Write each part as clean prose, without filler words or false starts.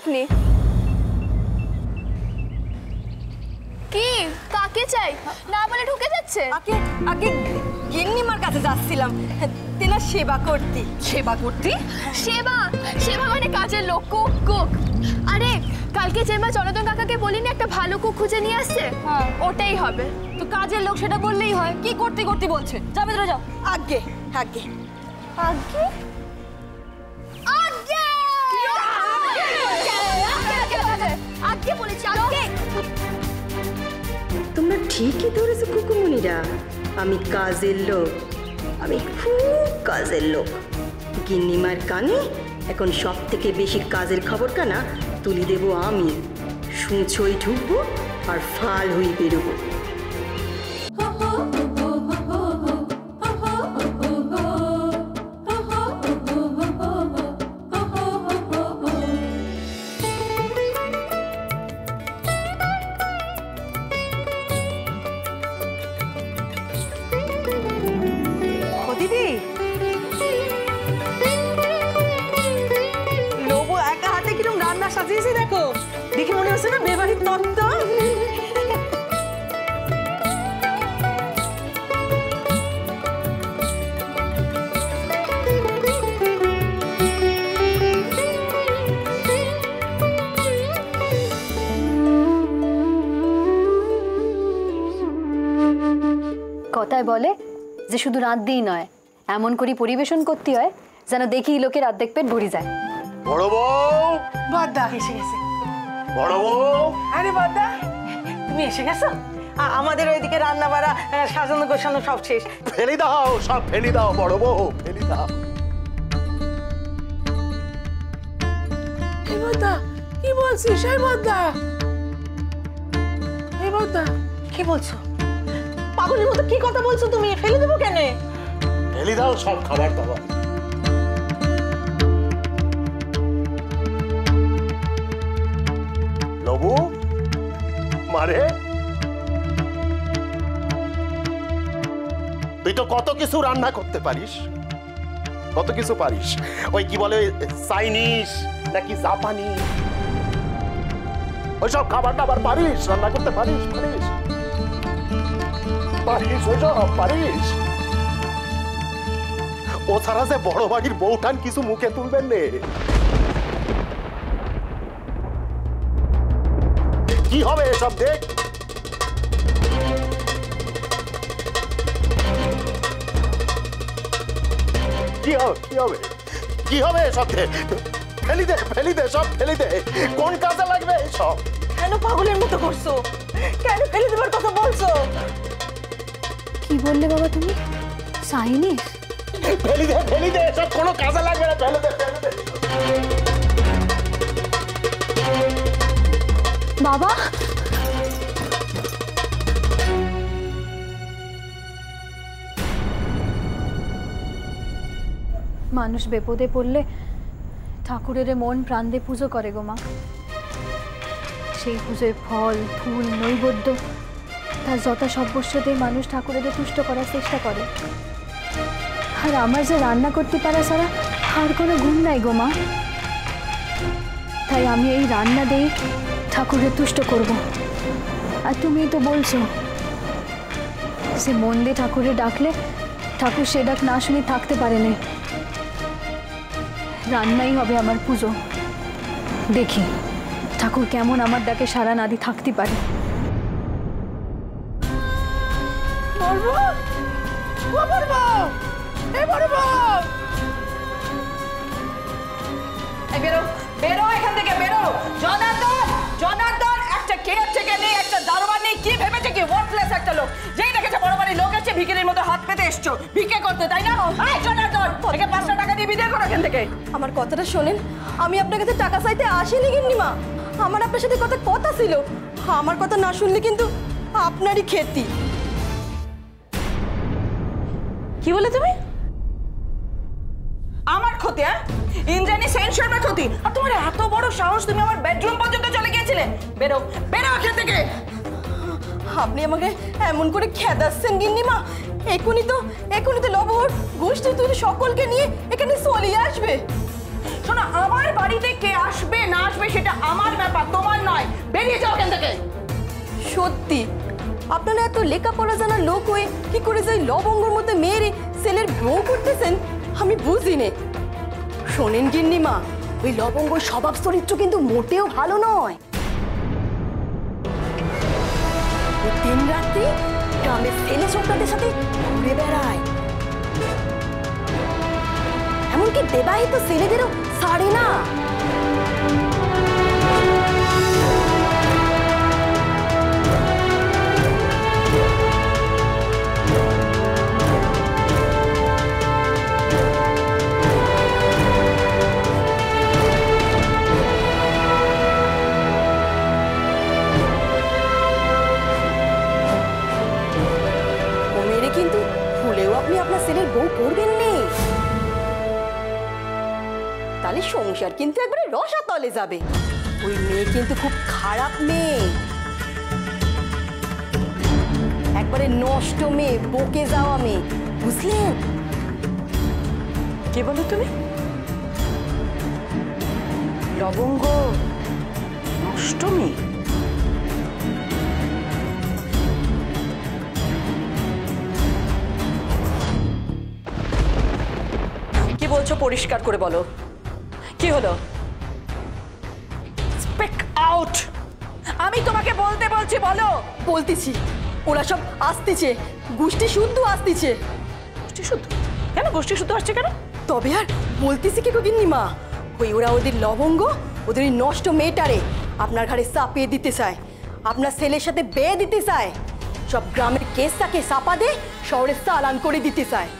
আপনি? কি কাকে চাই না বলে ঢুকে যাচ্ছে? আগে আগে গিন্নিমার কাছে যাচ্ছিলাম তেনার সেবা করতে। সেবা করতে? সেবা? সেবা মানে কাজের লোক, কুক কুক। আরে কালকে যে মা জনার্দন কাকাকে বলিনি একটা ভালো কুক খুঁজে নিয়ে আসছে, ওটাই হবে। তো কাজের লোক সেটা বললেই হয়, কি করতে করতে বলছে? যাবে ধরে যাও। আগে আগে আগে আগে আগে বলেছি আগে। তোমরা ঠিকই ধরেছো কুকুমুনিরা, আমি কাজের লোক, আমি খুব কাজের লোক। গিন্নিমার কানে এখন সব থেকে বেশি কাজের খবর কানা তুলি দেব আমি। সুঁচই ঢুকবো আর ফাল হয়ে বেরোবো। সাজিয়েছি দেখো, দেখে মনে হচ্ছে না বিয়েবাড়ির তত্ত্ব। কথায় বলে যে শুধু রাত দিই নয়, এমন করে পরিবেশন করতে হয় যেন দেখি লোকের অর্ধেক পেট ভরে যায়। বড় বউ, বড়দা এসে গেছে। বড় বউ, আরে বড়দা তুমি এসে গেছো? আমাদের ওইদিকে রান্না বাড়া সাজানো গোছানো সব শেষ। ফেলে দাও, সব ফেলে দাও বড় বউ, ফেলে দাও। এই বড়দা কি বলছিস? এই বড়দা, এই বড়দা কি বলছো? পাগলের মতো কি কথা বলছো তুমি? ফেলে দেবো কেন? ফেলে দাও সব খাবার দাবার। লবু মারে, তুই তো কত কিছু রান্না করতে পারিস, কত কিছু পারিস। ওই কি বলে চাইনিজ নাকি জাপানি, ওইসব খাবার দাবার পারিস, রান্না করতে পারিস? পারিস পারিস ওইসব পারিস? ও ছাড়া যে বড় বাড়ির বউটান কিছু মুখে তুলবেন নে। কি হবে এসব? দেখ কি হবে, কি হবে, কি হবে এসব? ফেলি দে, ফেলি দে, সব ফেলি দে। কোন কাজে লাগবে এসব? কেন পাগলের মতো করছো? কেন ফেলে দেবার কথা বলছো? কি বললে বাবা তুমি? চাইনিজ? ফেলি দে, ফেলি দে, সব কোনো কাজে লাগবে না। ফেলে দে, ফেলে দে। বাবা মানুষ বিপদে পড়লে ঠাকুরের মন প্রাণ দিয়ে পুজো করে গো মা। সেই পুজোয় ফল ফুল নৈবেদ্য তার যত সর্বস্ব দিয়ে মানুষ ঠাকুরের তুষ্ট করার চেষ্টা করে। আর আমার যে রান্না করতে পারা ছাড়া আর কোনো গুণ নাই গো মা। তাই আমি এই রান্না দিয়ে ঠাকুরের তুষ্ট করব। আর তুমি তো বলছো যে মন দিয়ে ঠাকুরের ডাকলে ঠাকুর সে ডাক না শুনে থাকতে পারে না। রান্নাই হবে আমার পুজো। দেখি ঠাকুর কেমন আমার ডাকে সারা না দিয়ে থাকতে পারে। বেরো বেরো এখান থেকে, বেরো। জনার্দন, জনার্দন একটা কেয়ার থেকে নেই, একটা দারোয়ান নেই, কি ভেবেছে কি ওয়ার্থলেস একটা লোক। যেই দেখেছে বড় বাড়ির লোক এসছে ভিখারির মতো হাত পেতে এসছো ভিক্ষে করতে, তাই না? এই জনার্দন একে 500 টাকা দিয়ে বিদায় করো এখান থেকে। আমার কথাটা শোনেন, আমি আপনার কাছে টাকা চাইতে আসিনি গিন্নিমা। আমার আপনার সাথে কথা ছিল। আমার কথা না শুনলে কিন্তু আপনারই ক্ষতি। কি বলে তুমি? আমার ক্ষতি? ইন্দ্রাণী সেন শর্মার ক্ষতি? আর তোমার এত বড় সাহস, তুমি আমার বেডরুম পর্যন্ত চলে গিয়েছিলে। বেরো বেরো এখান থেকে। আপনি আমাকে এমন করে খেদাচ্ছেন গিন্নিমা। এখনই তো লবর গোষ্ঠী তুই সকলকে নিয়ে এখানে চলে আসবে। শোনো, আমার বাড়িতে কে আসবে না আসবে সেটা আমার ব্যাপার, তোমার নয়। বেরিয়ে যাও এখান থেকে। সত্যি আপনারা এত লেখাপড়া জানা লোক হয়ে কি করে যাই লবঙ্গর মধ্যে মেয়েরে ছেলের বউ করতেছেন আমি বুঝি নে। শোনেন গিন্নিমা, ওই লবঙ্গ স্বভাব চরিত্র কিন্তু মোটেও ভালো নয়। দিন রাত্রি গ্রামের ছেলে ছোকরাদের সাথে ঘুরে বেড়ায়, এমনকি বিবাহিত ছেলেদেরও ছাড়ে না। কিন্তু ভুলেও আপনি আপনার ছেলের বউ করবেন নে, তাহলে সংসার কিন্তু একবারে রসাতলে যাবে। ওই মেয়ে কিন্তু খুব খারাপ মেয়ে, একবারে নষ্ট মেয়ে, বকে যাওয়া মেয়ে, বুঝলেন? কে বলো তুমি? লবঙ্গ নষ্ট মেয়ে? কি বলছো পরিষ্কার করে বলো, কি হলো? Speak out. আমি তোমাকে বলতে বলছি, বলো। বলতেছি, ওরা সব আসতেছে, গোষ্ঠী শুদ্ধ আসতেছে। গোষ্ঠী শুদ্ধ? কেন গোষ্ঠী শুদ্ধ আসছে কেন? তবে আর বলতেছি কি গো গিন্নিমা, ওই ওরা ওদের লবঙ্গ, ওদের ওই নষ্ট মেয়েটারে আপনার ঘাড়ে চাপিয়ে দিতে চায়, আপনার ছেলের সাথে বিয়ে দিতে চায়, সব গ্রামের কেসটাকে চাপা দিয়ে শহরে চালান করে দিতে চায়।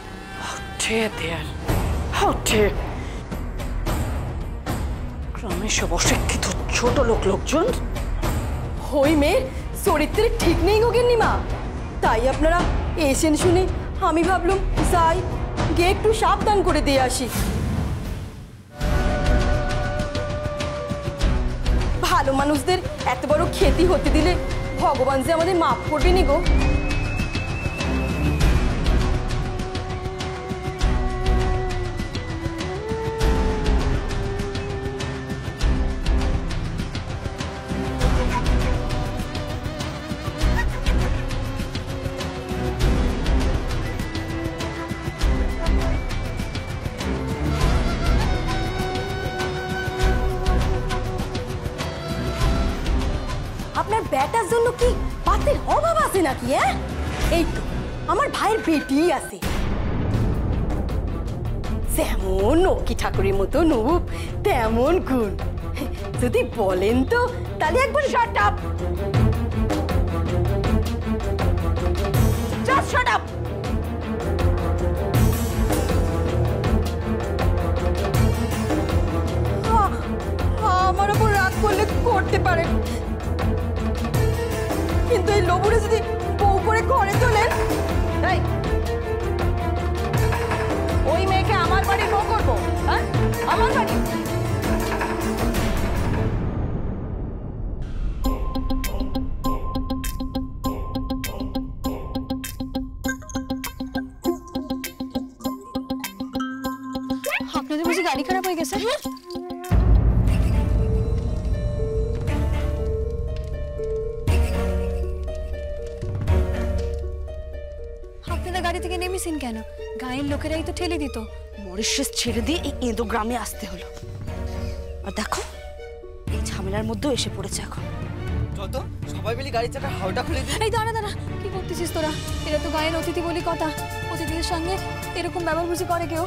গ্রামের সব অশিক্ষিত ছোট লোকজন। ওই মেয়ের চরিত্রের ঠিক নেই গো গিন্নিমা, তাই আপনারা এসেন শুনে আমি ভাবলাম যাই গিয়ে একটু সাবধান করে দিয়ে আসি। ভালো মানুষদের এত বড় ক্ষতি হতে দিলে ভগবান যে আমাদের মাফ করবেনি গো। আপনার বেটার জন্য কি পাত্রের অভাব আছে নাকি? হ্যাঁ, এই তো আমার ভাইয়ের বেটি আছে, যেমন লক্ষ্মী ঠাকুরের মতো রূপ তেমন গুণ। যদি বলেন তো তাহলে একবার shut up. Just shut up. আমার ওপর রাগ করলে করতে পারেন, কিন্তু এই লোভরে যদি বউ করে ঘরে তোলেন, ওই মেয়েকে আমার বাড়ি বউ করবো? হ্যাঁ, আমার বাড়ি? আপনাদের বুঝি গাড়ি খারাপ হয়ে গেছে? আপনারা গাড়ি থেকে নেমেছেন কেন? গায়ের লোকেরাই তো ঠেলে দিত। মরিশাস ছেড়ে দিয়ে এই এঁদো গ্রামে আসতে হলো, আর দেখো এই ঝামেলার মধ্যেও এসে পড়েছে এখন। যত সবাই মিলে গাড়ি চাকার হাওটা খুলে দিই। এই দাঁড়া দাঁড়া, কি করতেছিস তোরা? এরা তো গায়ের অতিথি বলি কথা, অতিথিদের সঙ্গে এরকম ব্যবহার বুঝি করে কেউ?